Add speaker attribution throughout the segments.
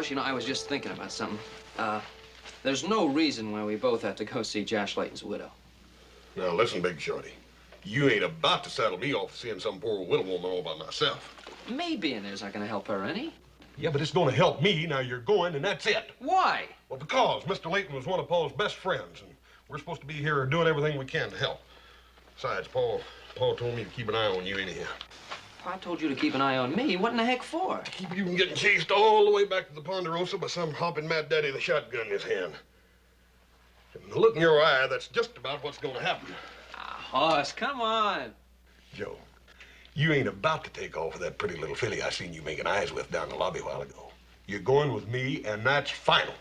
Speaker 1: Hoss, you know, I was just thinking about something. There's no reason why we both have to go see Josh Layton's widow.
Speaker 2: Now, listen, Big Shorty. You ain't about to saddle me off seeing some poor widow woman all by myself.
Speaker 1: Me being there's not gonna help her any.
Speaker 2: Yeah, but it's gonna help me. Now you're going, and that's it.
Speaker 1: Why?
Speaker 2: Well, because Mr. Layton was one of Paul's best friends, and we're supposed to be here doing everything we can to help. Besides, Paul told me to keep an eye on you anyhow.
Speaker 1: Pa told you to keep an eye on me. What in the heck for?
Speaker 2: To keep you from getting chased all the way back to the Ponderosa by some hopping mad daddy with a shotgun in his hand. And the look in your eye, that's just about what's gonna happen.
Speaker 1: Hoss, come on.
Speaker 2: Joe, you ain't about to take off with that pretty little filly I seen you making eyes with down the lobby a while ago. You're going with me, and that's final.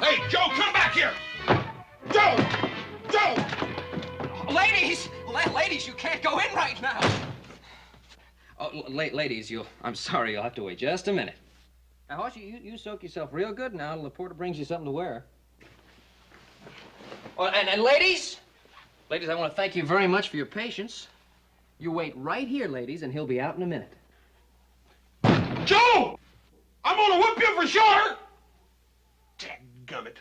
Speaker 2: Hey, Joe, come back here! Joe! Joe!
Speaker 1: Ladies! Ladies, you can't go in right now. Oh, ladies, I'm sorry, you'll have to wait just a minute. Now, Hoss, you soak yourself real good now till the porter brings you something to wear. Oh, and ladies, I want to thank you very much for your patience. You wait right here, ladies, and he'll be out in a minute.
Speaker 2: Joe! I'm gonna whip you for sure! Dadgummit.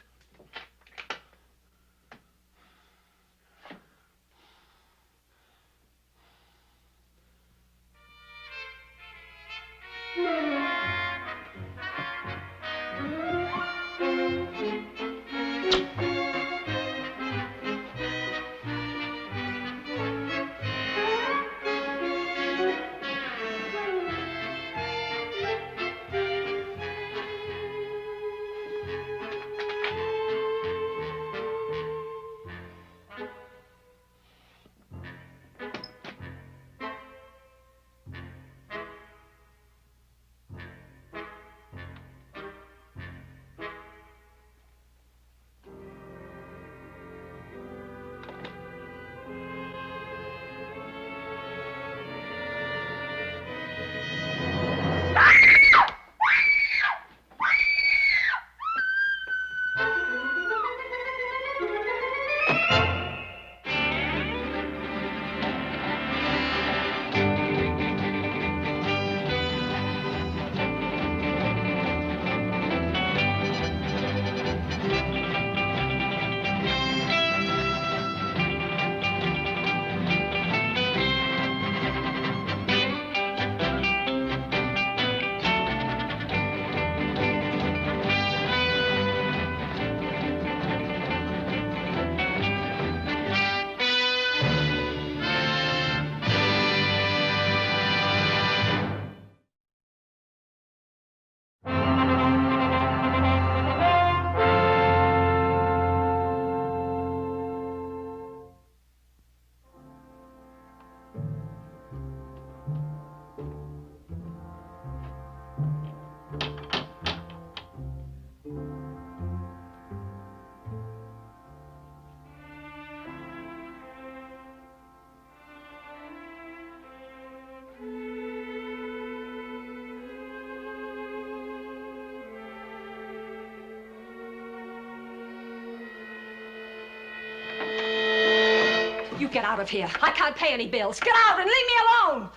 Speaker 3: You get out of here. I can't pay any bills. Get out and leave me alone.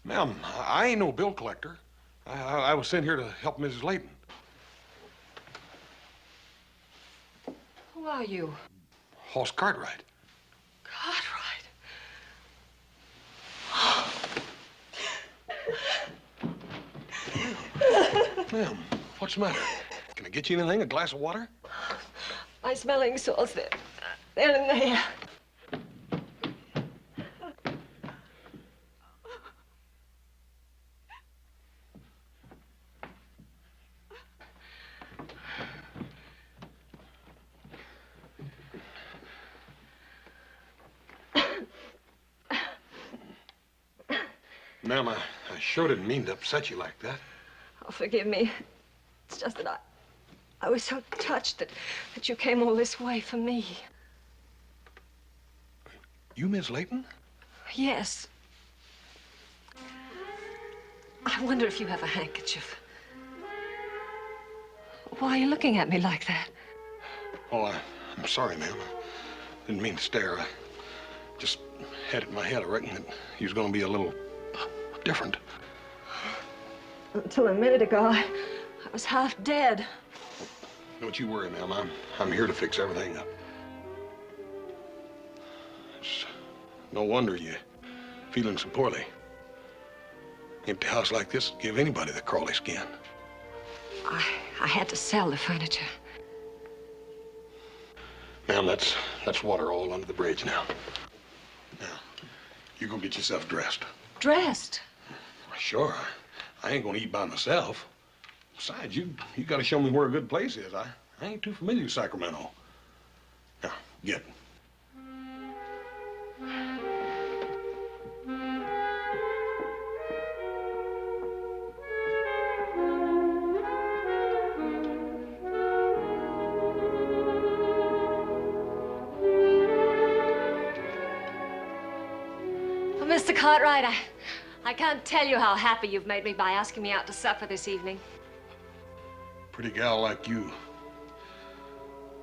Speaker 2: Ma'am, I ain't no bill collector. I was sent here to help Mrs. Layton.
Speaker 3: Who are you?
Speaker 2: Hoss Cartwright.
Speaker 3: Cartwright?
Speaker 2: Ma'am, what's the matter? Can I get you anything? A glass of water?
Speaker 3: My smelling salts, they're in there.
Speaker 2: Ma'am, I sure didn't mean to upset you like that.
Speaker 3: Oh, forgive me. It's just that I was so touched that you came all this way for me.
Speaker 2: You Miss Layton?
Speaker 3: Yes. I wonder if you have a handkerchief. Why are you looking at me like that?
Speaker 2: Oh, I'm sorry, ma'am. I didn't mean to stare. Just had it in my head, I reckon, that he was going to be a little different.
Speaker 3: Until a minute ago, I was half dead.
Speaker 2: Don't you worry, ma'am. I'm here to fix everything up. It's no wonder you're feeling so poorly. Empty house like this would give anybody the crawly skin.
Speaker 3: I had to sell the furniture.
Speaker 2: Ma'am, that's water all under the bridge now. Now, you go get yourself dressed.
Speaker 3: Dressed?
Speaker 2: Sure. I ain't gonna eat by myself. Besides, you gotta show me where a good place is. I ain't too familiar with Sacramento. Now, get.
Speaker 3: Well, Mr. Cartwright, I can't tell you how happy you've made me by asking me out to supper this evening.
Speaker 2: Pretty gal like you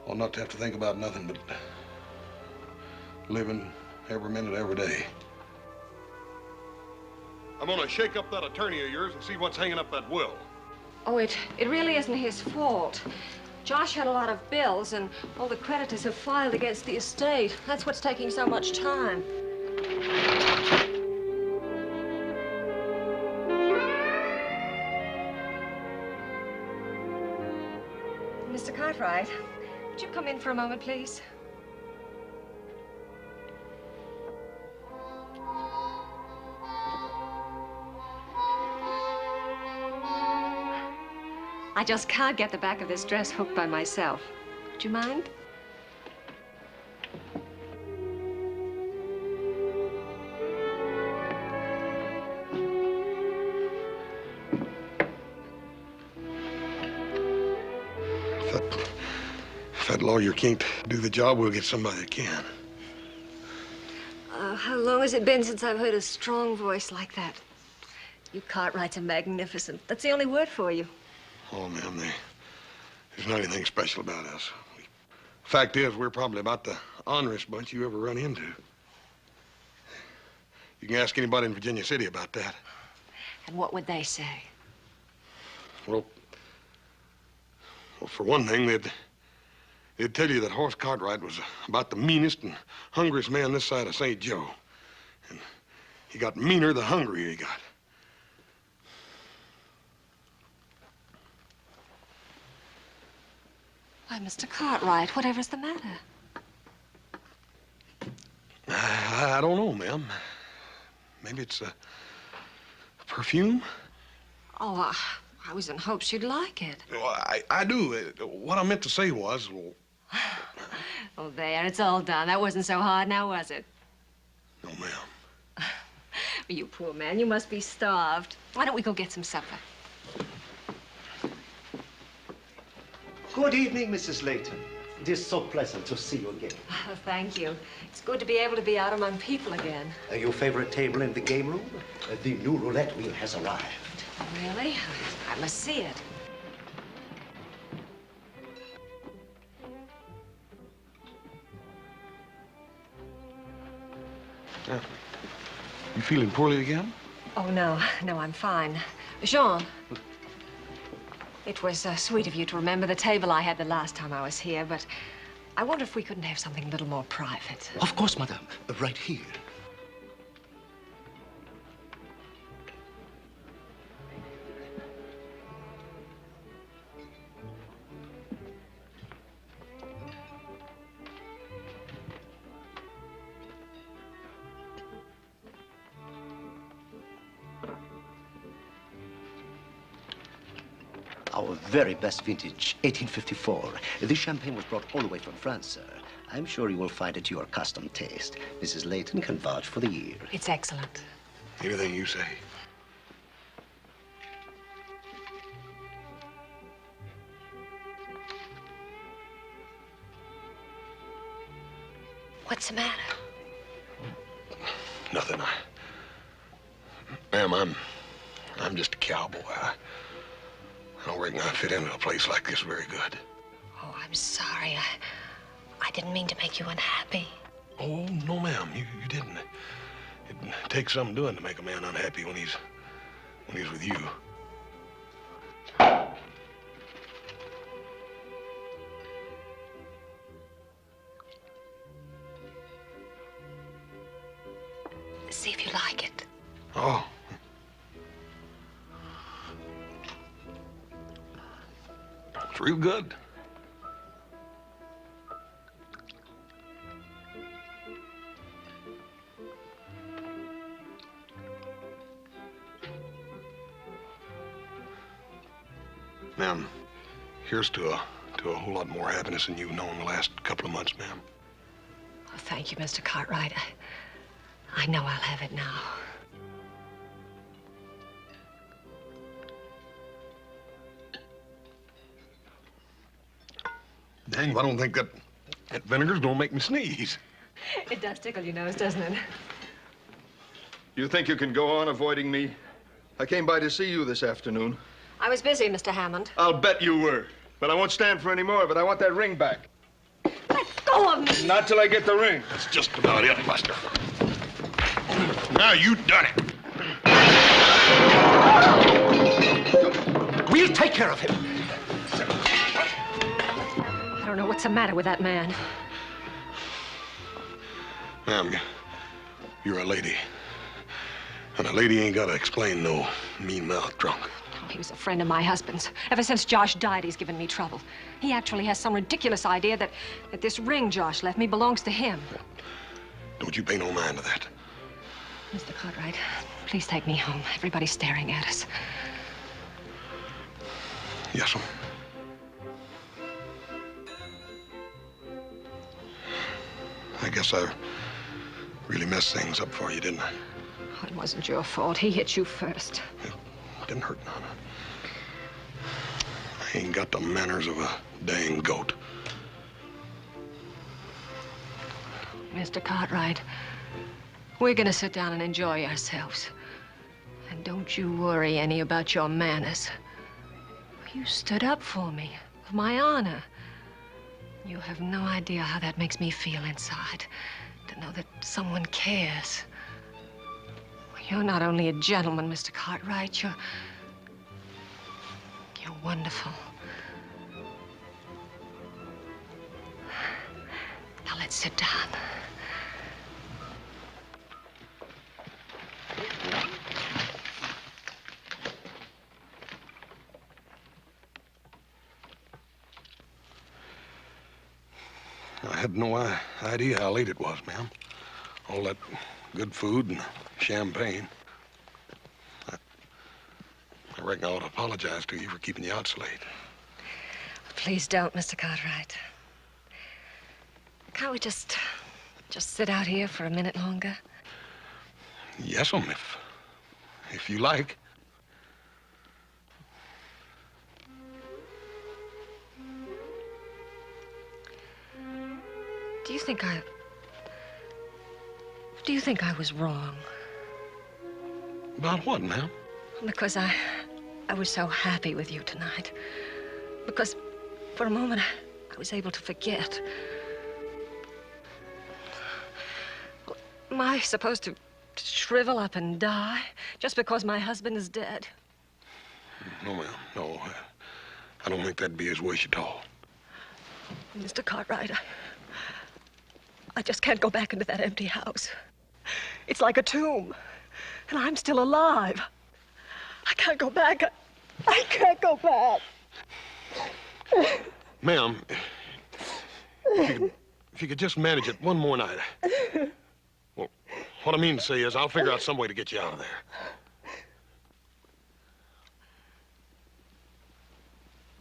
Speaker 2: ought not to have to think about nothing but living every minute, every day. I'm gonna shake up that attorney of yours and see what's hanging up that will.
Speaker 3: Oh, it really isn't his fault. Josh had a lot of bills, and all the creditors have filed against the estate. That's what's taking so much time. Mr. Cartwright, would you come in for a moment, please? I just can't get the back of this dress hooked by myself. Would you mind?
Speaker 2: If that lawyer can't do the job, we'll get somebody that can.
Speaker 3: How long has it been since I've heard a strong voice like that? You Cartwrights are magnificent. That's the only word for you.
Speaker 2: Oh, ma'am, there's not anything special about us. Fact is, we're probably about the honorest bunch you ever run into. You can ask anybody in Virginia City about that.
Speaker 3: And what would they say?
Speaker 2: Well, for one thing, they'd tell you that Horace Cartwright was about the meanest and hungriest man this side of St. Joe. And he got meaner the hungrier he got.
Speaker 3: Why, Mr. Cartwright, whatever's the matter?
Speaker 2: I don't know, ma'am. Maybe it's a perfume?
Speaker 3: Oh, I was in hopes you'd like it.
Speaker 2: Well, I do. What I meant to say was, well...
Speaker 3: Oh, there, it's all done. That wasn't so hard now, was it?
Speaker 2: No, ma'am.
Speaker 3: You poor man, you must be starved. Why don't we go get some supper?
Speaker 4: Good evening, Mrs. Layton. It is so pleasant to see you again.
Speaker 3: Oh, thank you. It's good to be able to be out among people again.
Speaker 4: Your favorite table in the game room? The new roulette wheel has arrived.
Speaker 3: Really? I must see it.
Speaker 2: You feeling poorly again?
Speaker 3: Oh, no, I'm fine. Jean, it was sweet of you to remember the table I had the last time I was here, but I wonder if we couldn't have something a little more private.
Speaker 4: Of course, madame. Right here. Our very best vintage, 1854. This champagne was brought all the way from France, sir. I'm sure you will find it to your custom taste. Mrs. Layton can vouch for the year.
Speaker 3: It's excellent.
Speaker 2: Anything you say.
Speaker 3: What's the matter?
Speaker 2: Nothing. Ma'am, I'm just a cowboy. I don't reckon I fit into a place like this very good.
Speaker 3: Oh, I'm sorry. I didn't mean to make you unhappy.
Speaker 2: Oh, no, ma'am. You didn't. takes some doing to make a man unhappy when he's with you.
Speaker 3: See if you like it.
Speaker 2: Oh. It's real good. Ma'am, here's to a whole lot more happiness than you've known the last couple of months, ma'am.
Speaker 3: Oh, thank you, Mr. Cartwright. I know I'll have it now.
Speaker 2: Dang, I don't think that vinegar's gonna make me sneeze.
Speaker 3: It does tickle your nose, doesn't it?
Speaker 5: You think you can go on avoiding me? I came by to see you this afternoon.
Speaker 3: I was busy, Mr. Hammond.
Speaker 5: I'll bet you were. But I won't stand for any more of it. I want that ring back.
Speaker 3: Let go of me!
Speaker 5: Not till I get the ring.
Speaker 2: That's just about it, Buster. Now you done it.
Speaker 4: We'll take care of him.
Speaker 3: I don't know what's the matter with that man.
Speaker 2: Ma'am, you're a lady. And a lady ain't gotta explain no mean-mouthed drunk.
Speaker 3: Oh, he was a friend of my husband's. Ever since Josh died, he's given me trouble. He actually has some ridiculous idea that this ring Josh left me belongs to him.
Speaker 2: Don't you pay no mind to that.
Speaker 3: Mr. Cartwright, please take me home. Everybody's staring at us.
Speaker 2: Yes, ma'am. I guess I really messed things up for you, didn't I?
Speaker 3: Oh, it wasn't your fault. He hit you first.
Speaker 2: It didn't hurt none. I ain't got the manners of a dang goat.
Speaker 3: Mr. Cartwright, we're gonna sit down and enjoy ourselves. And don't you worry any about your manners. You stood up for me, for my honor. You have no idea how that makes me feel inside, to know that someone cares. You're not only a gentleman, Mr. Cartwright, you're wonderful. Now let's sit down.
Speaker 2: I had no idea how late it was, ma'am. All that good food and champagne. I reckon I ought to apologize to you for keeping you out so late.
Speaker 3: Please don't, Mr. Cartwright. Can't we just sit out here for a minute longer?
Speaker 2: Yes, ma'am, if you like.
Speaker 3: Do you think I was wrong?
Speaker 2: About what, ma'am?
Speaker 3: Because I was so happy with you tonight. Because for a moment I was able to forget. Am I supposed to shrivel up and die just because my husband is dead?
Speaker 2: No, ma'am, no. I don't think that'd be his wish at all.
Speaker 3: Mr. Cartwright, I just can't go back into that empty house. It's like a tomb, and I'm still alive. I can't go back. I can't go back.
Speaker 2: Ma'am, if you could just manage it one more night. Well, what I mean to say is I'll figure out some way to get you out of there.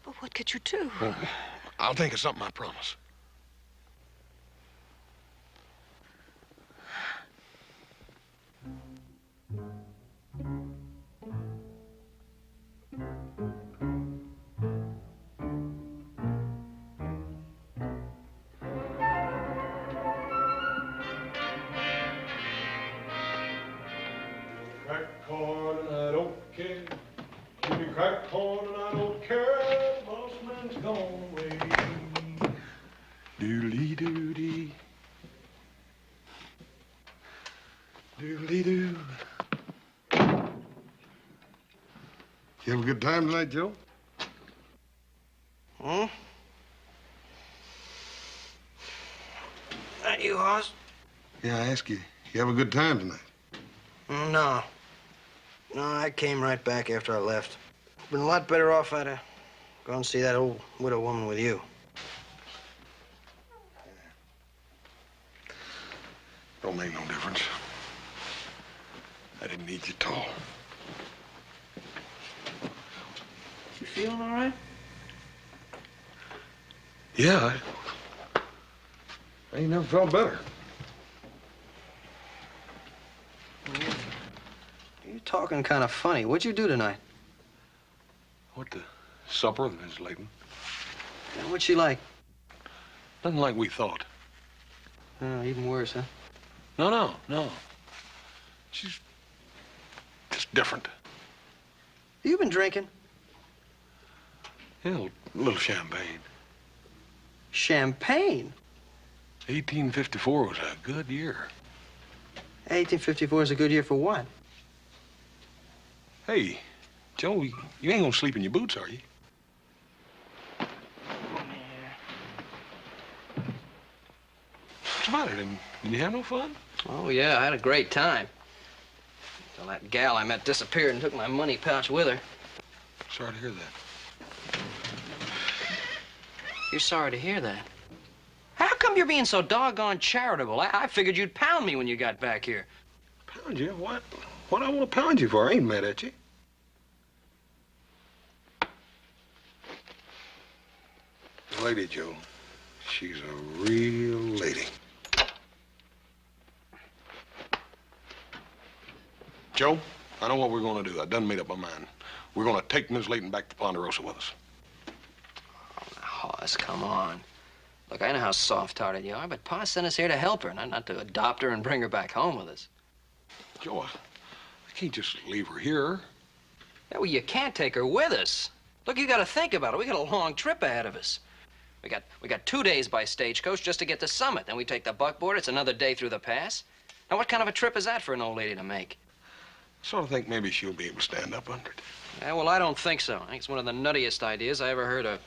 Speaker 3: But what could you do?
Speaker 2: Well, I'll think of something, I promise.
Speaker 6: Crack corn and I don't care. Give me crack corn and I don't care. Boss man's gone away.
Speaker 2: Doodly doody. Doodly-doo. You have a good time tonight, Joe?
Speaker 1: Hmm? That you, Hoss?
Speaker 2: Yeah, I ask you, you have a good time tonight?
Speaker 1: No. No, I came right back after I left. Been a lot better off I'd have gone and see that old widow woman with you.
Speaker 2: Don't make no difference. I didn't need you at all.
Speaker 1: You feeling all right?
Speaker 2: Yeah, I ain't never felt better.
Speaker 1: You're talking kind of funny. What'd you do tonight?
Speaker 2: What, the supper with Miss Layton?
Speaker 1: Yeah, what's she like?
Speaker 2: Nothing like we thought.
Speaker 1: Oh, even worse, huh?
Speaker 2: No. She's just different.
Speaker 1: You been drinking?
Speaker 2: Yeah, a little champagne.
Speaker 1: Champagne?
Speaker 2: 1854 was a good year.
Speaker 1: 1854 is a good year for what?
Speaker 2: Hey, Joe, you ain't gonna sleep in your boots, are you? What's the matter? Didn't you have no fun?
Speaker 1: Oh, yeah, I had a great time. Till that gal I met disappeared and took my money pouch with her.
Speaker 2: Sorry to hear that.
Speaker 1: You're sorry to hear that. How come you're being so doggone charitable? I figured you'd pound me when you got back here.
Speaker 2: Pound you? What? What I want to pound you for? I ain't mad at you. The lady, Joe. She's a real lady. Joe, I know what we're going to do. I done made up my mind. We're going to take Miss Layton back to Ponderosa with us.
Speaker 1: Oh, now, Hoss, come on. Look, I know how soft-hearted you are, but Pa sent us here to help her, not to adopt her and bring her back home with us.
Speaker 2: Joe, I can't just leave her here.
Speaker 1: Yeah, well, you can't take her with us. Look, you got to think about it. We got a long trip ahead of us. We got 2 days by stagecoach just to get to Summit. Then we take the buckboard. It's another day through the pass. Now, what kind of a trip is that for an old lady to make?
Speaker 2: I sort of think maybe she'll be able to stand up under it.
Speaker 1: Yeah, well, I don't think so. I think it's one of the nuttiest ideas I ever heard of.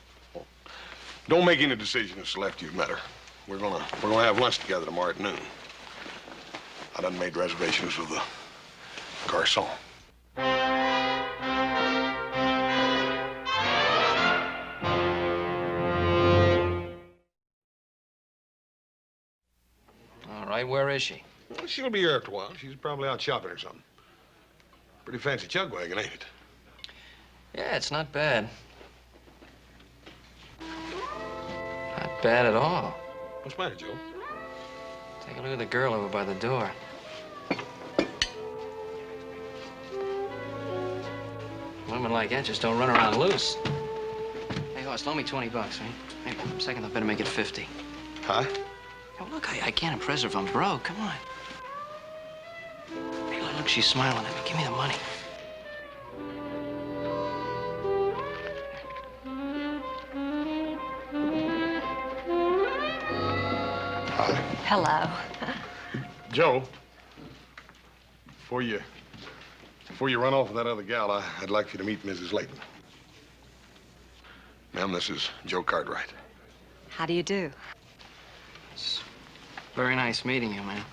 Speaker 2: Don't make any decision that's left you've met her. We're gonna have lunch together tomorrow at noon. I done made reservations with the garçon.
Speaker 1: All right, where is she?
Speaker 2: Well, she'll be here after a while. She's probably out shopping or something. Pretty fancy chug wagon, ain't it?
Speaker 1: Yeah, it's not bad. Not bad at all.
Speaker 2: What's the matter, Joe?
Speaker 1: Take a look at the girl over by the door. Women like that just don't run around loose. Hey, Hoss, loan me 20 bucks, right? Hey, for a second, I better make it 50.
Speaker 2: Huh?
Speaker 1: Oh, look, I can't impress her if I'm broke. Come on. Hey, look, she's smiling at me. Give me the money.
Speaker 2: Hi.
Speaker 3: Hello.
Speaker 2: Joe, before you run off with that other gal, I'd like you to meet Mrs. Layton. Ma'am, this is Joe Cartwright.
Speaker 3: How do you do?
Speaker 1: It's very nice meeting you, man.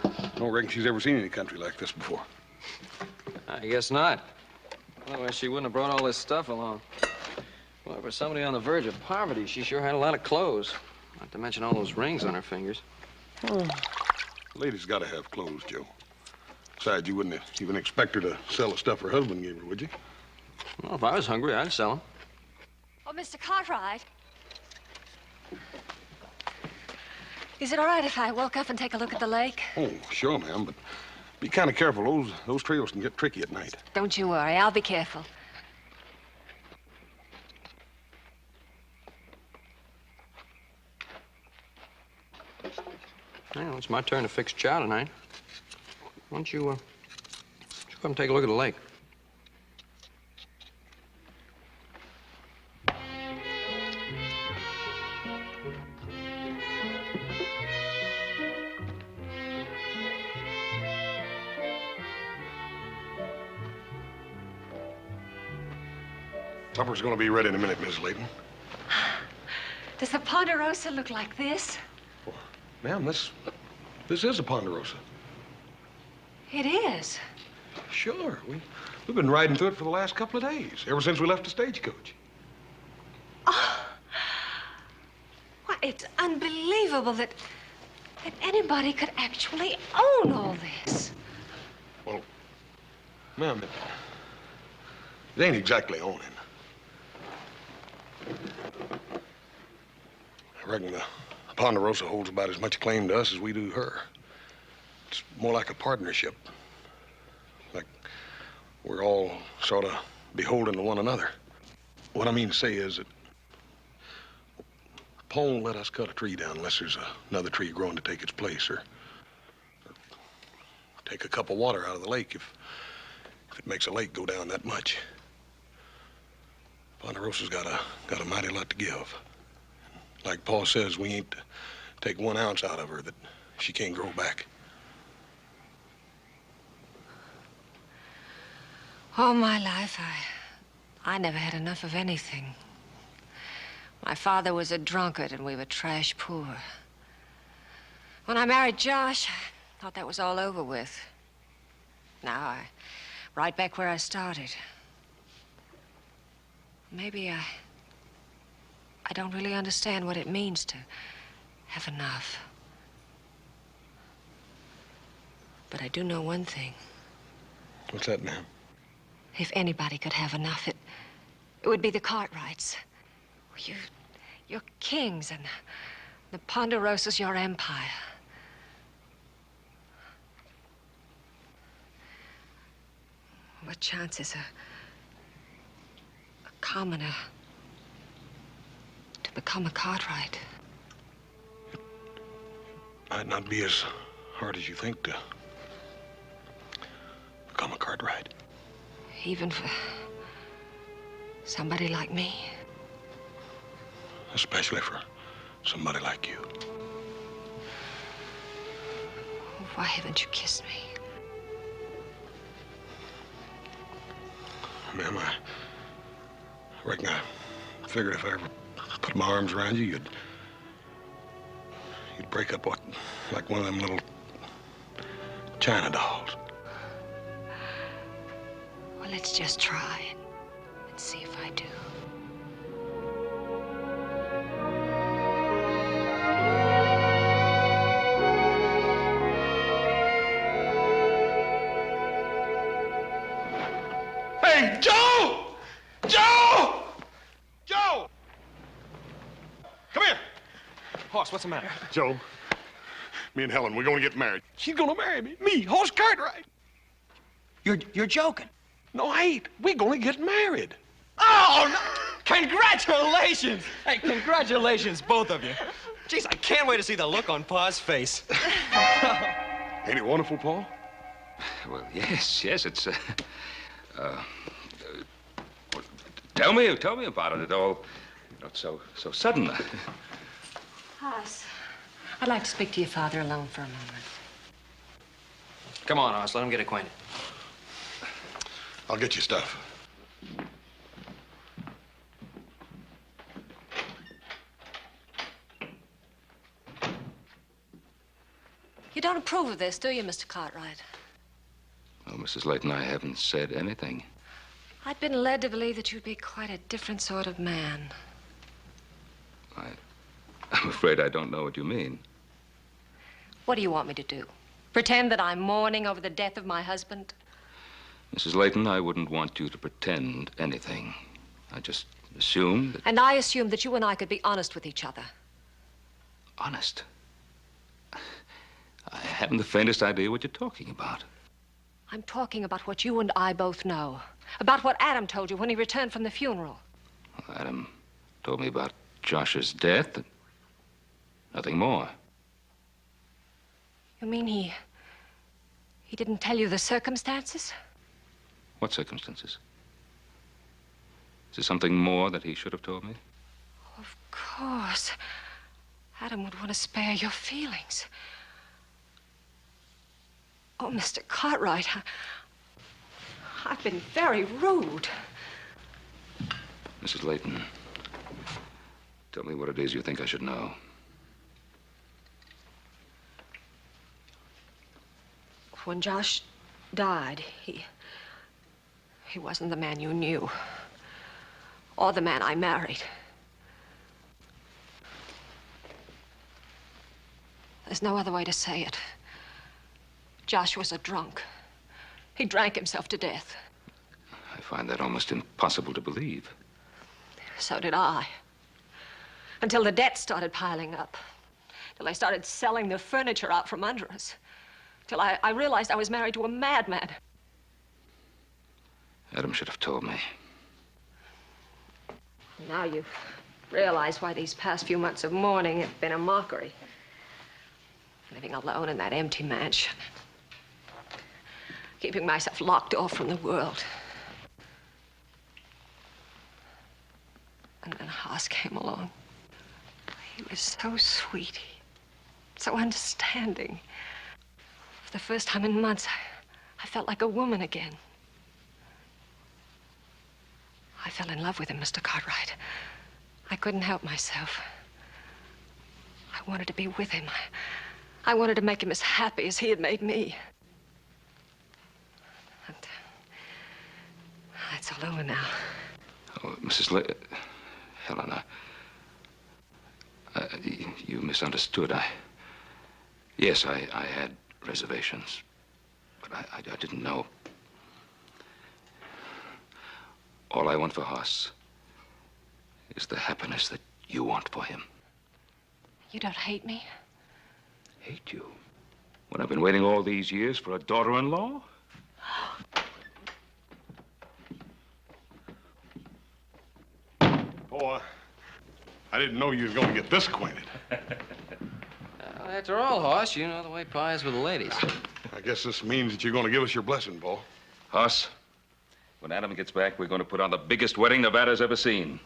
Speaker 2: I don't reckon she's ever seen any country like this before.
Speaker 1: I guess not. Otherwise, she wouldn't have brought all this stuff along. Well, for somebody on the verge of poverty, she sure had a lot of clothes. Not to mention all those rings on her fingers.
Speaker 2: Lady's got to have clothes, Joe. Besides, you wouldn't even expect her to sell the stuff her husband gave her, would you?
Speaker 1: Well, if I was hungry, I'd sell them.
Speaker 3: Oh, Mr. Cartwright. Is it all right if I woke up and take a look at the lake?
Speaker 2: Oh, sure, ma'am, but be kind of careful. Those trails can get tricky at night.
Speaker 3: Don't you worry. I'll be careful.
Speaker 1: Well, it's my turn to fix chow tonight. Why don't you come take a look at the lake?
Speaker 2: Supper's gonna be ready in a minute, Miss Layton.
Speaker 3: Does the Ponderosa look like this?
Speaker 2: Ma'am, this is a Ponderosa.
Speaker 3: It is.
Speaker 2: Sure. We've been riding through it for the last couple of days, ever since we left the stagecoach.
Speaker 3: Oh. Why, it's unbelievable that anybody could actually own all this.
Speaker 2: Well, ma'am, it ain't exactly owning. I reckon the Ponderosa holds about as much claim to us as we do her. It's more like a partnership. Like we're all sort of beholden to one another. What I mean to say is that Paul won't let us cut a tree down unless there's another tree growing to take its place, or take a cup of water out of the lake if it makes a lake go down that much. Ponderosa's got a mighty lot to give. Like Paul says, we ain't to take 1 ounce out of her that she can't grow back.
Speaker 3: All my life, I never had enough of anything. My father was a drunkard and we were trash poor. When I married Josh, I thought that was all over with. Now right back where I started. Maybe I don't really understand what it means to have enough. But I do know one thing.
Speaker 2: What's that, ma'am?
Speaker 3: If anybody could have enough, it would be the Cartwrights. You're kings, and the Ponderosa's your empire. What chance is a commoner to become a Cartwright?
Speaker 2: It might not be as hard as you think to become a Cartwright.
Speaker 3: Even for somebody like me?
Speaker 2: Especially for somebody like you.
Speaker 3: Why haven't you kissed me?
Speaker 2: Ma'am, I reckon I figured if I ever put my arms around you, you'd break up like one of them little China dolls.
Speaker 3: Well, let's just try and see if I do.
Speaker 2: Hey, Joe! Joe! Joe! Come here.
Speaker 1: Hoss, what's the matter?
Speaker 2: Joe, me and Helen, we're gonna get married. She's gonna marry me. Me, Hoss Cartwright.
Speaker 1: You're joking.
Speaker 2: No, I ain't. We're gonna get married.
Speaker 1: Oh, no. Congratulations! Hey, congratulations, both of you. Jeez, I can't wait to see the look on Pa's face.
Speaker 2: Ain't it wonderful, Paul?
Speaker 7: Well, yes, it's, tell me about it. It all, so sudden.
Speaker 3: Hoss, I'd like to speak to your father alone for a moment.
Speaker 1: Come on, Hoss, let him get acquainted.
Speaker 2: I'll get you stuff.
Speaker 3: You don't approve of this, do you, Mr. Cartwright?
Speaker 7: Well, Mrs. Layton, I haven't said anything.
Speaker 3: I'd been led to believe that you'd be quite a different sort of man.
Speaker 7: I'm afraid I don't know what you mean.
Speaker 3: What do you want me to do? Pretend that I'm mourning over the death of my husband?
Speaker 7: Mrs. Layton, I wouldn't want you to pretend anything. I just assumed that...
Speaker 3: And I assumed that you and I could be honest with each other.
Speaker 7: Honest? I haven't the faintest idea what you're talking about.
Speaker 3: I'm talking about what you and I both know. About what Adam told you when he returned from the funeral.
Speaker 7: Well, Adam told me about Josh's death and nothing more.
Speaker 3: You mean he didn't tell you the circumstances?
Speaker 7: What circumstances? Is there something more that he should have told me?
Speaker 3: Of course. Adam would want to spare your feelings. Oh, Mr. Cartwright, I've been very rude.
Speaker 7: Mrs. Layton, tell me what it is you think I should know.
Speaker 3: When Josh died, he wasn't the man you knew. Or the man I married. There's no other way to say it. Josh was a drunk. He drank himself to death.
Speaker 7: I find that almost impossible to believe.
Speaker 3: So did I. Until the debt started piling up. Till I started selling the furniture out from under us. Till I realized I was married to a madman.
Speaker 7: Adam should have told me.
Speaker 3: Now you realize why these past few months of mourning have been a mockery. Living alone in that empty mansion. Keeping myself locked off from the world. And then Haas came along. He was so sweet, so understanding. For the first time in months, I felt like a woman again. I fell in love with him, Mr. Cartwright. I couldn't help myself. I wanted to be with him. I wanted to make him as happy as he had made me. And it's all over now.
Speaker 7: Oh, Helena, you misunderstood. Yes, I had reservations, but I didn't know. All I want for Haas is the happiness that you want for him.
Speaker 3: You don't hate me?
Speaker 7: Hate you? When I've been waiting all these years for a daughter-in-law?
Speaker 2: Oh, I didn't know you was going to get this acquainted.
Speaker 1: After all, Hoss, you know the way pie is with the ladies.
Speaker 2: I guess this means that you're going to give us your blessing, Paul.
Speaker 7: Haas, when Adam gets back, we're going to put on the biggest wedding Nevada's ever seen.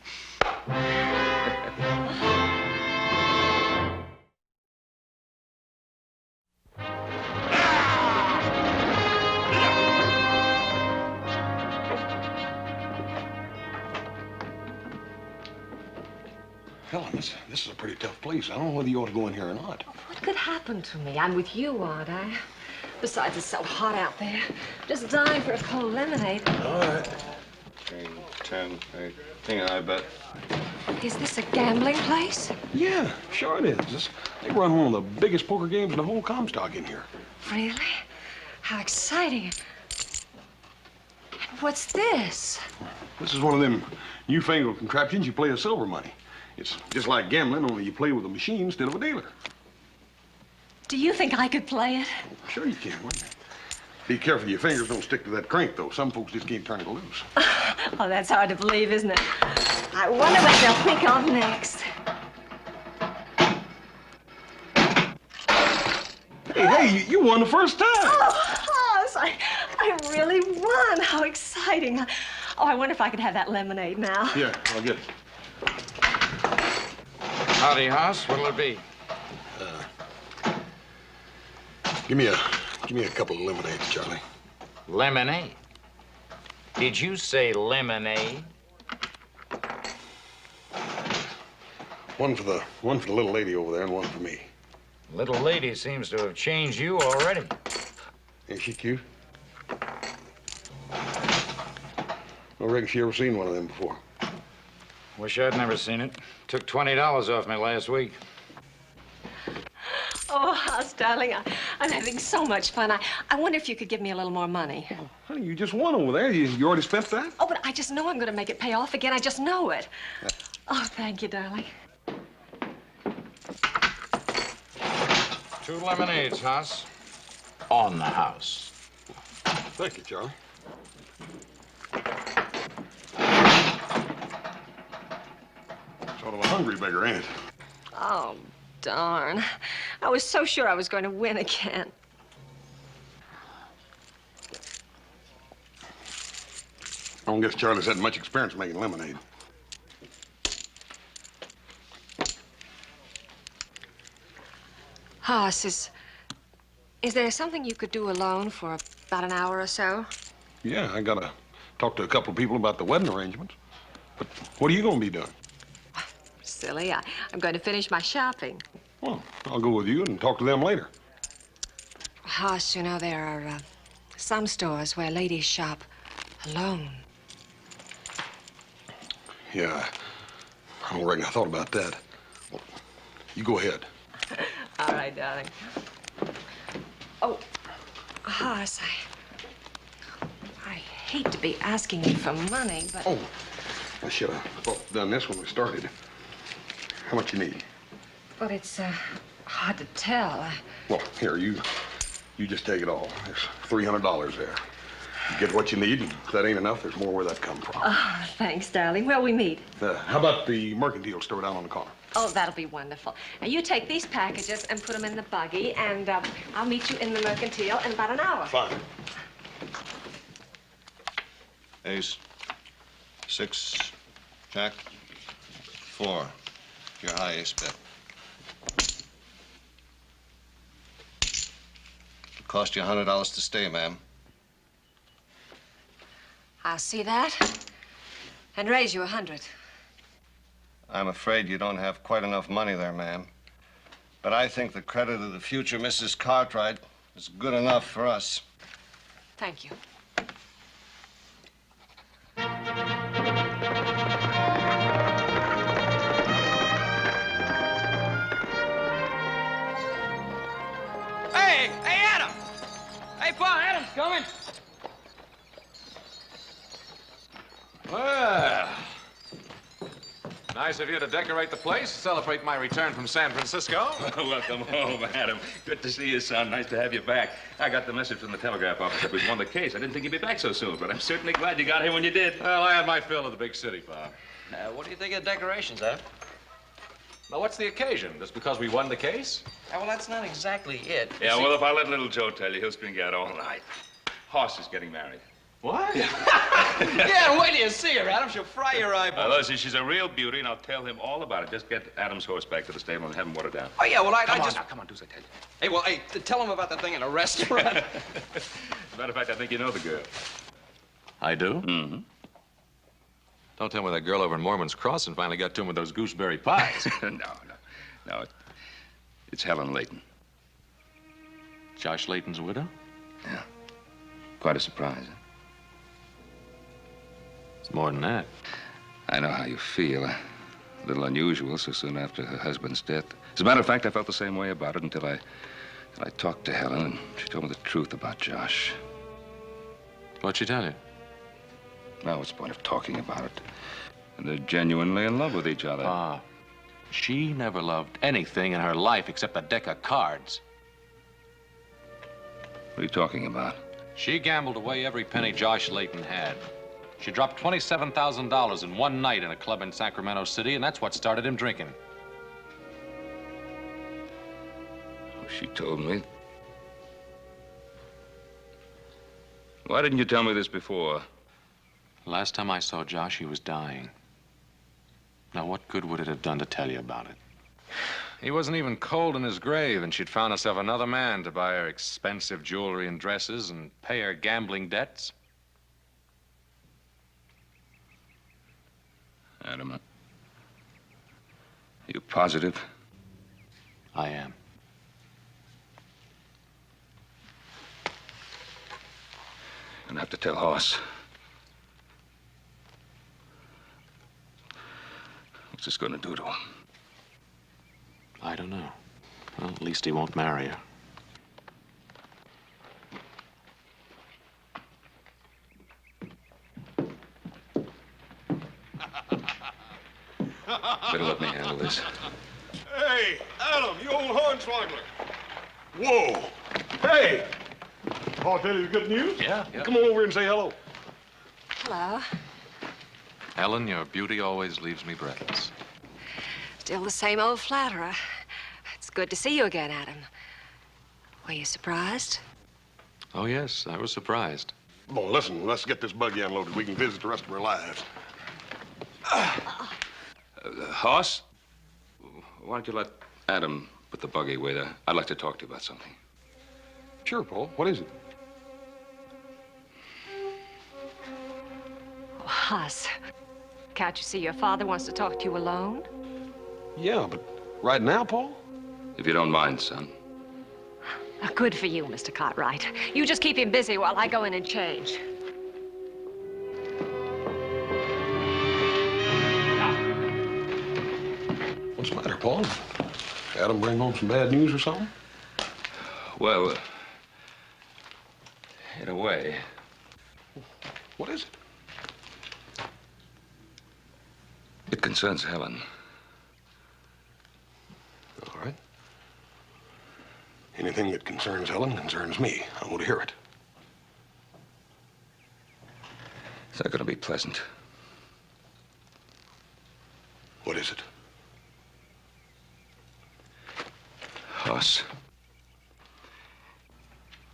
Speaker 2: Helen, this is a pretty tough place. I don't know whether you ought to go in here or not.
Speaker 3: What could happen to me? I'm with you, aren't I? Besides, it's so hot out there. Just dying for a cold lemonade.
Speaker 2: All right.
Speaker 5: 10, 8. Hang on, I bet.
Speaker 3: Is this a gambling place?
Speaker 2: Yeah, sure it is. They run one of the biggest poker games in the whole Comstock in here.
Speaker 3: Really? How exciting. And what's this?
Speaker 2: This is one of them newfangled contraptions you play with silver money. It's just like gambling, only you play with a machine instead of a dealer.
Speaker 3: Do you think I could play it?
Speaker 2: Sure you can. Be careful your fingers don't stick to that crank, though. Some folks just can't turn it loose.
Speaker 3: Oh, that's hard to believe, isn't it? I wonder what they'll think of next.
Speaker 2: Hey, you won the first time.
Speaker 3: Oh, Hoss, I really won. How exciting. Oh, I wonder if I could have that lemonade now.
Speaker 2: Yeah, I'll get it.
Speaker 8: Howdy, Hoss. What'll it be?
Speaker 2: Give me a couple of lemonades, Charlie.
Speaker 8: Lemonade. Did you say lemonade?
Speaker 2: One for the little lady over there and one for me.
Speaker 8: Little lady seems to have changed you already.
Speaker 2: Ain't she cute? I reckon she ever seen one of them before.
Speaker 8: Wish I'd never seen it. Took $20 off me last week.
Speaker 3: Oh, Hoss, darling, I'm having so much fun. I wonder if you could give me a little more money.
Speaker 2: Honey, you just won over there. You already spent that?
Speaker 3: Oh, but I just know I'm going to make it pay off again. I just know it. Oh, thank you, darling.
Speaker 8: 2 lemonades, Hoss. On the house.
Speaker 2: Thank you, Charlie. Sort of a hungry beggar, ain't it?
Speaker 3: Oh, darn. I was so sure I was going to win again.
Speaker 2: I don't guess Charlie's had much experience making lemonade.
Speaker 3: Hoss, is there something you could do alone for about an hour or so?
Speaker 2: Yeah, I gotta talk to a couple of people about the wedding arrangements. But what are you gonna be doing?
Speaker 3: Silly, I'm going to finish my shopping.
Speaker 2: Well, I'll go with you and talk to them later.
Speaker 3: Hoss, you know, there are some stores where ladies shop alone.
Speaker 2: Yeah, I don't reckon I thought about that. Well, you go ahead.
Speaker 3: All right, darling. Oh, Hoss, I hate to be asking you for money, but...
Speaker 2: Oh, I should have done this when we started. How much you need?
Speaker 3: But it's hard to tell.
Speaker 2: Well, here, you just take it all. There's $300 there. You get what you need, and if that ain't enough, there's more where that come from.
Speaker 3: Oh, thanks, darling. Where'll we meet?
Speaker 2: How about the mercantile store down on the corner?
Speaker 3: Oh, that'll be wonderful. Now, you take these packages and put them in the buggy, and I'll meet you in the mercantile in about an hour.
Speaker 2: Fine.
Speaker 5: Ace. 6. Jack. 4. Your high ace bet. It cost you $100 to stay, ma'am.
Speaker 3: I'll see that and raise you 100.
Speaker 5: I'm afraid you don't have quite enough money there, ma'am. But I think the credit of the future Mrs. Cartwright is good enough for us.
Speaker 3: Thank you.
Speaker 1: Hey, Adam! Hey, Pa, Adam's coming.
Speaker 9: Well, nice of you to decorate the place, celebrate my return from San Francisco.
Speaker 7: Welcome home, Adam. Good to see you, son. Nice to have you back. I got the message from the telegraph office that we'd won the case. I didn't think you'd be back so soon, but I'm certainly glad you got here when you did.
Speaker 9: Well, I had my fill of the big city, Bob.
Speaker 1: What do you think of the decorations, Adam?
Speaker 9: Now, what's the occasion? Just because we won the case?
Speaker 1: Well, that's not exactly it.
Speaker 7: Yeah, well, if I let little Joe tell you, he'll string you out all night. Hoss is getting married.
Speaker 9: What?
Speaker 1: Yeah, wait till you see her, Adam. She'll fry your eyeballs.
Speaker 7: Listen, she's a real beauty, and I'll tell him all about it. Just get Adam's horse back to the stable and have him watered down.
Speaker 1: Oh, yeah, well, I just...
Speaker 7: Now, come on, do as I tell you.
Speaker 1: Hey, well, hey, tell him about the thing in the restaurant.
Speaker 7: As a matter of fact, I think you know the girl.
Speaker 9: I do?
Speaker 7: Mm-hmm.
Speaker 9: Don't tell me that girl over in Mormon's Crossing finally got to him with those gooseberry pies.
Speaker 7: No. It's Helen Layton.
Speaker 9: Josh Layton's widow?
Speaker 7: Yeah. Quite a surprise, huh?
Speaker 9: It's more than that.
Speaker 7: I know how you feel. A little unusual so soon after her husband's death. As a matter of fact, I felt the same way about it until I talked to Helen, and she told me the truth about Josh.
Speaker 9: What'd she tell you?
Speaker 7: Now, what's the point of talking about it? And they're genuinely in love with each other.
Speaker 9: Ah, she never loved anything in her life except a deck of cards.
Speaker 7: What are you talking about?
Speaker 9: She gambled away every penny Josh Layton had. She dropped $27,000 in one night in a club in Sacramento City, and that's what started him drinking.
Speaker 7: She told me. Why didn't you tell me this before?
Speaker 9: Last time I saw Josh, he was dying. Now, what good would it have done to tell you about it? He wasn't even cold in his grave, and she'd found herself another man to buy her expensive jewelry and dresses and pay her gambling debts.
Speaker 7: Adam, are you positive?
Speaker 9: I am.
Speaker 7: I'm gonna have to tell Hoss. What's this gonna do to him?
Speaker 9: I don't know. Well, at least he won't marry her.
Speaker 7: Better let me handle this.
Speaker 6: Hey, Adam, you old hornswoggler. Whoa. Hey. I'll tell you the good news.
Speaker 9: Yeah.
Speaker 2: Come on over and say hello.
Speaker 3: Hello.
Speaker 9: Helen, your beauty always leaves me breathless.
Speaker 3: Still the same old flatterer. It's good to see you again, Adam. Were you surprised?
Speaker 9: Oh, yes, I was surprised.
Speaker 2: Well, listen, let's get this buggy unloaded. We can visit the rest of our lives.
Speaker 7: Hoss, why don't you let Adam put the buggy with her? I'd like to talk to you about something.
Speaker 2: Sure, Paul. What is it?
Speaker 3: Oh, Huss, can't you see your father wants to talk to you alone?
Speaker 2: Yeah, but right now, Paul?
Speaker 7: If you don't mind, son.
Speaker 3: Good for you, Mr. Cartwright. You just keep him busy while I go in and change.
Speaker 2: What's the matter, Paul? Adam bring home some bad news or something?
Speaker 7: Well, in a way.
Speaker 2: What is it?
Speaker 7: It concerns Helen.
Speaker 2: All right. Anything that concerns Helen concerns me. I want to hear it.
Speaker 7: It's not going to be pleasant.
Speaker 2: What is it?
Speaker 7: Hoss,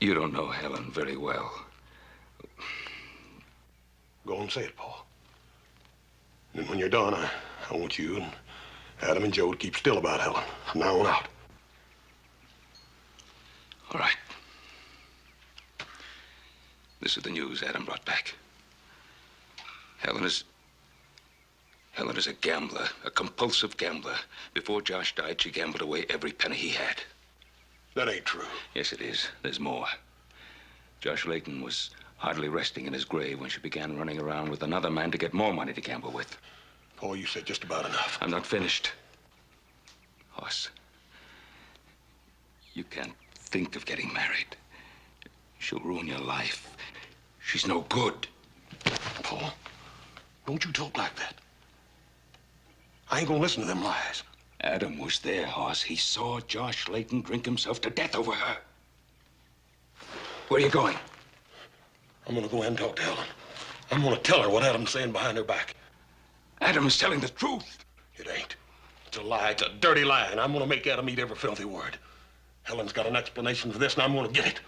Speaker 7: you don't know Helen very well.
Speaker 2: Go and say it, Paul. And when you're done, I want you and Adam and Joe to keep still about Helen from now on out.
Speaker 7: All right. This is the news Adam brought back. Helen is a gambler, a compulsive gambler. Before Josh died, she gambled away every penny he had.
Speaker 2: That ain't true.
Speaker 7: Yes, it is. There's more. Josh Layton was hardly resting in his grave when she began running around with another man to get more money to gamble with.
Speaker 2: Paul, you said just about enough.
Speaker 7: I'm not finished. Hoss, you can't think of getting married. She'll ruin your life. She's no good.
Speaker 2: Paul, don't you talk like that. I ain't gonna listen to them lies.
Speaker 7: Adam was there, Hoss. He saw Josh Layton drink himself to death over her. Where are you going?
Speaker 2: I'm gonna go ahead and talk to Helen. I'm gonna tell her what Adam's saying behind her back.
Speaker 7: Adam is telling the truth.
Speaker 2: It ain't. It's a lie. It's a dirty lie, and I'm gonna make Adam eat every filthy word. Helen's got an explanation for this, and I'm gonna get it.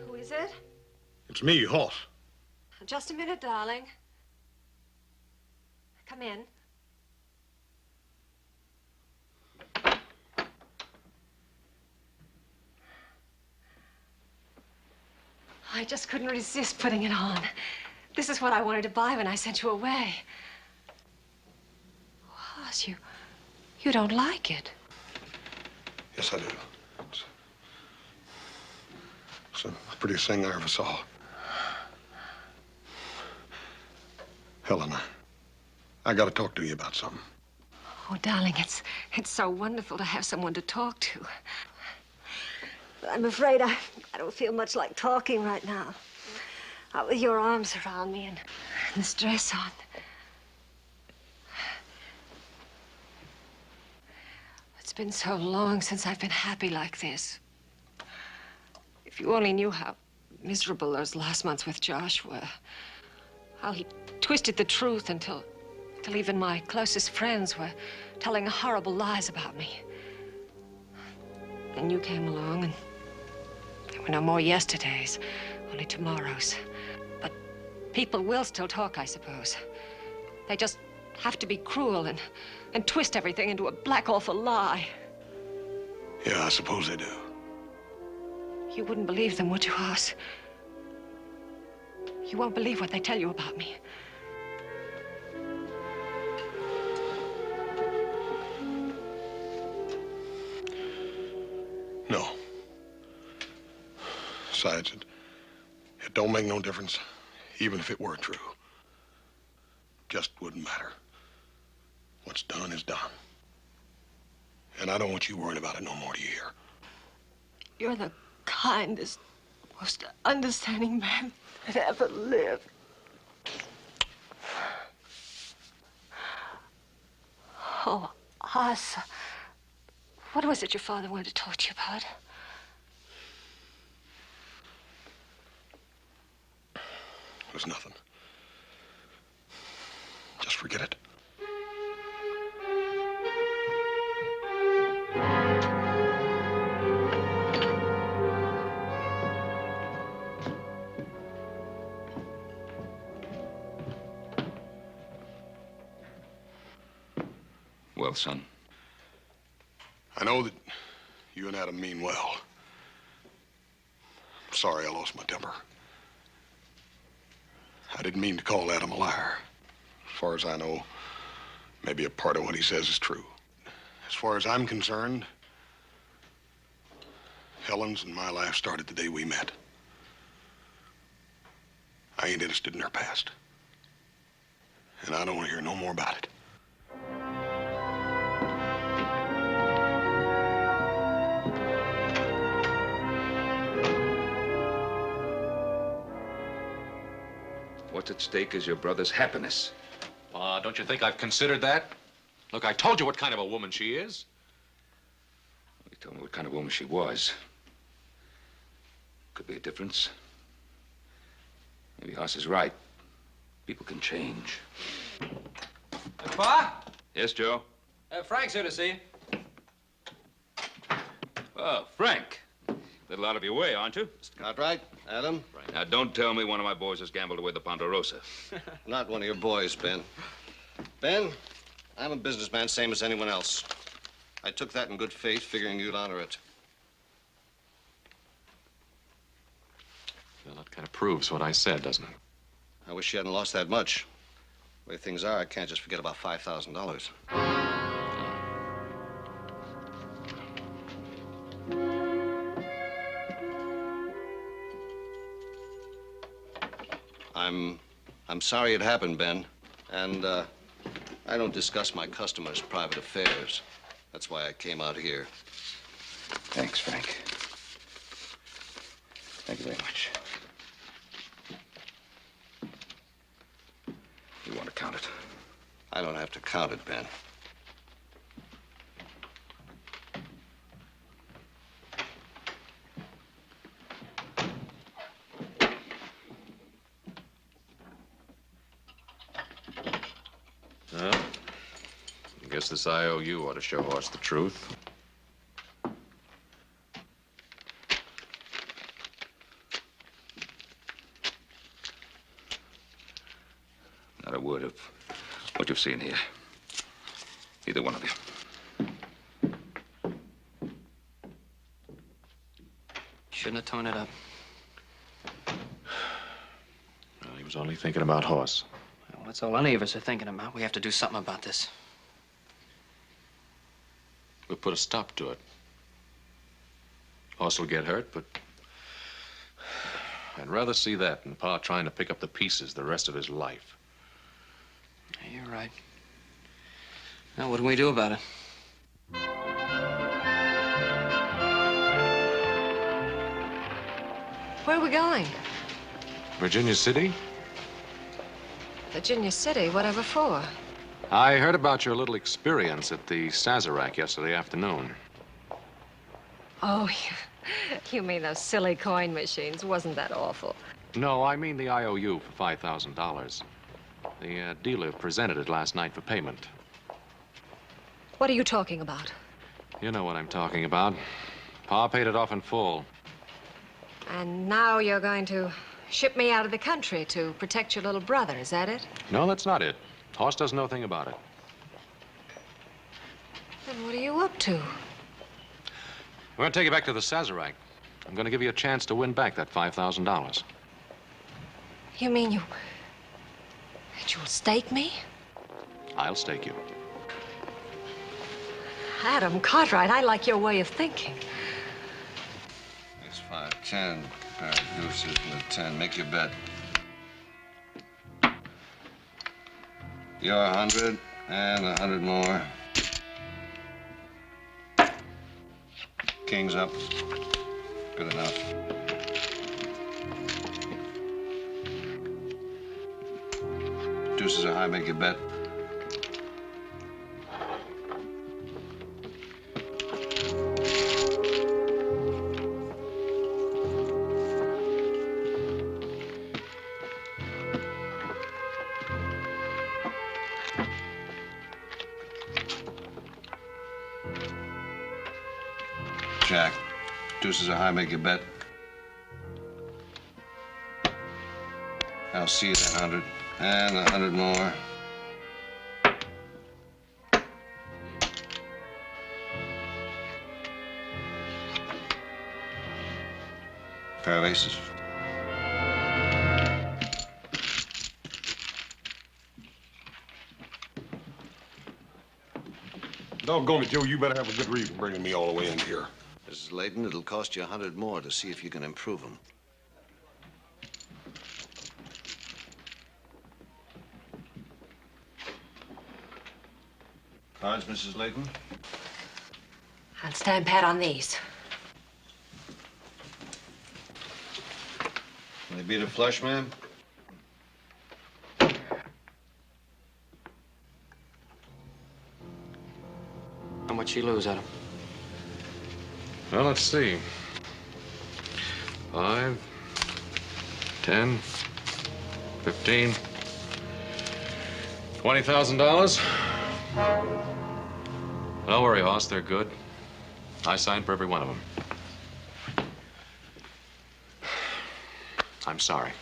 Speaker 3: Who is it?
Speaker 2: It's me, Hoss.
Speaker 3: Just a minute, darling. Come in. I just couldn't resist putting it on. This is what I wanted to buy when I sent you away. Hoss, you don't like it.
Speaker 2: Yes, I do. It's the prettiest thing I ever saw. Helen, I gotta talk to you about something.
Speaker 3: Oh, darling, it's so wonderful to have someone to talk to. But I'm afraid I don't feel much like talking right now. Not with your arms around me and this dress on. It's been so long since I've been happy like this. If you only knew how miserable those last months with Josh were. How he twisted the truth until even my closest friends were telling horrible lies about me. And you came along, and there were no more yesterdays, only tomorrows. But people will still talk, I suppose. They just have to be cruel and twist everything into a black, awful lie.
Speaker 2: Yeah, I suppose they do.
Speaker 3: You wouldn't believe them, would you, Hoss? You won't believe what they tell you about me.
Speaker 2: No. Besides, it don't make no difference, even if it were true. Just wouldn't matter. What's done is done. And I don't want you worrying about it no more, do you hear?
Speaker 3: You're the kindest, most understanding man that ever lived. Oh, Hoss, What was it your father wanted to talk to you about?
Speaker 2: It was nothing. Just forget it.
Speaker 7: Well, son.
Speaker 2: I know that you and Adam mean well. I'm sorry I lost my temper. I didn't mean to call Adam a liar. As far as I know, maybe a part of what he says is true. As far as I'm concerned, Helen's and my life started the day we met. I ain't interested in her past. And I don't want to hear no more about it.
Speaker 7: What's at stake is your brother's happiness.
Speaker 9: Don't you think I've considered that? Look, I told you what kind of a woman she is.
Speaker 7: You told me what kind of woman she was. Could be a difference. Maybe Hoss is right. People can change.
Speaker 1: Pa?
Speaker 7: Yes, Joe?
Speaker 1: Frank's here to see you.
Speaker 7: Oh, Frank. A little out of your way, aren't you?
Speaker 5: Mr. Cartwright, Adam.
Speaker 7: Right. Now, don't tell me one of my boys has gambled away the Ponderosa.
Speaker 5: Not one of your boys, Ben. Ben, I'm a businessman, same as anyone else. I took that in good faith, figuring you'd honor it.
Speaker 9: Well, that kind of proves what I said, doesn't it?
Speaker 5: I wish you hadn't lost that much. The way things are, I can't just forget about $5,000. I'm sorry it happened, Ben. And, I don't discuss my customers' private affairs. That's why I came out here.
Speaker 7: Thanks, Frank. Thank you very much. You want to count it?
Speaker 5: I don't have to count it, Ben.
Speaker 9: Well, I guess this IOU ought to show us the truth.
Speaker 7: Not a word of what you've seen here. Either one of you.
Speaker 1: Shouldn't have torn it up.
Speaker 9: Well, he was only thinking about Hoss.
Speaker 1: Well, that's all any of us are thinking about. We have to do something about this.
Speaker 9: We'll put a stop to it. Hoss will get hurt, but I'd rather see that than Pa trying to pick up the pieces the rest of his life.
Speaker 1: Yeah, you're right. Now, what do we do about it?
Speaker 3: Where are we going?
Speaker 9: Virginia City?
Speaker 3: Virginia City, whatever for?
Speaker 9: I heard about your little experience at the Sazerac yesterday afternoon.
Speaker 3: Oh, you mean those silly coin machines. Wasn't that awful?
Speaker 9: No, I mean the IOU for $5,000. The dealer presented it last night for payment.
Speaker 3: What are you talking about?
Speaker 9: You know what I'm talking about. Pa paid it off in full.
Speaker 3: And now you're going to ship me out of the country to protect your little brother, is that it?
Speaker 9: No, that's not it. Hoss doesn't know a thing about it.
Speaker 3: Then what are you up to?
Speaker 9: I'm going to take you back to the Sazerac. I'm going to give you a chance to win back that $5,000.
Speaker 3: You mean you'll stake me?
Speaker 9: I'll stake you.
Speaker 3: Adam Cartwright, I like your way of thinking.
Speaker 5: It's 5, 10, pair of deuces and a 10. Make your bet. You're 100 and 100 more. King's up. Good enough. Deuces are high, make your bet. Jack. Deuces are high, make your bet. I'll see you at 100. And 100 more. Pair of aces.
Speaker 2: Doggone it, Joe, you better have a good reason bringing me all the way in here.
Speaker 5: Mrs. Layton, it'll cost you 100 more to see if you can improve them. Cards, Mrs. Layton?
Speaker 3: I'll stand pat on these.
Speaker 5: Can they beat a flush, ma'am?
Speaker 1: How much you lose, Adam?
Speaker 9: Well, let's see. 5, 10, 15, $20,000. Don't worry, Hoss, they're good. I signed for every one of them. I'm sorry.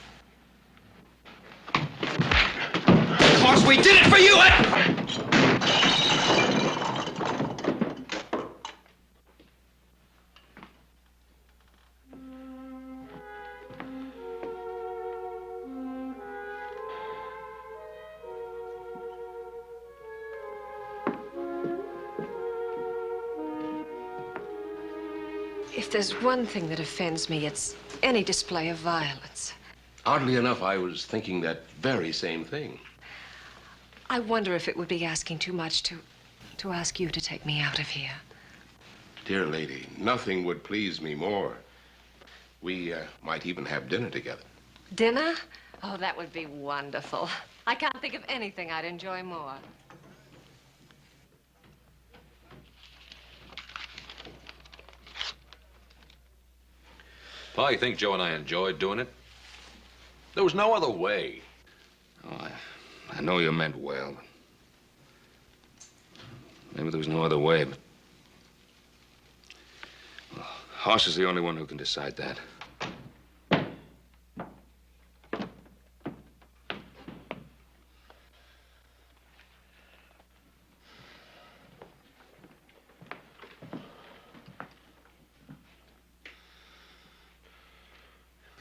Speaker 1: Boss, we did it for you, Ed!
Speaker 3: If there's one thing that offends me, it's any display of violence.
Speaker 10: Oddly enough, I was thinking that very same thing.
Speaker 3: I wonder if it would be asking too much to ask you to take me out of here.
Speaker 10: Dear lady, nothing would please me more. We might even have dinner together.
Speaker 3: Dinner? Oh, that would be wonderful. I can't think of anything I'd enjoy more.
Speaker 9: Pa, you think Joe and I enjoyed doing it? There was no other way.
Speaker 7: Oh, I know you meant well. Maybe there was no other way, but... Well, Hoss is the only one who can decide that.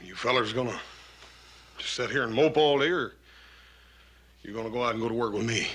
Speaker 2: You fellas gonna just sit here and mope all day, or you gonna go out and go to work with me?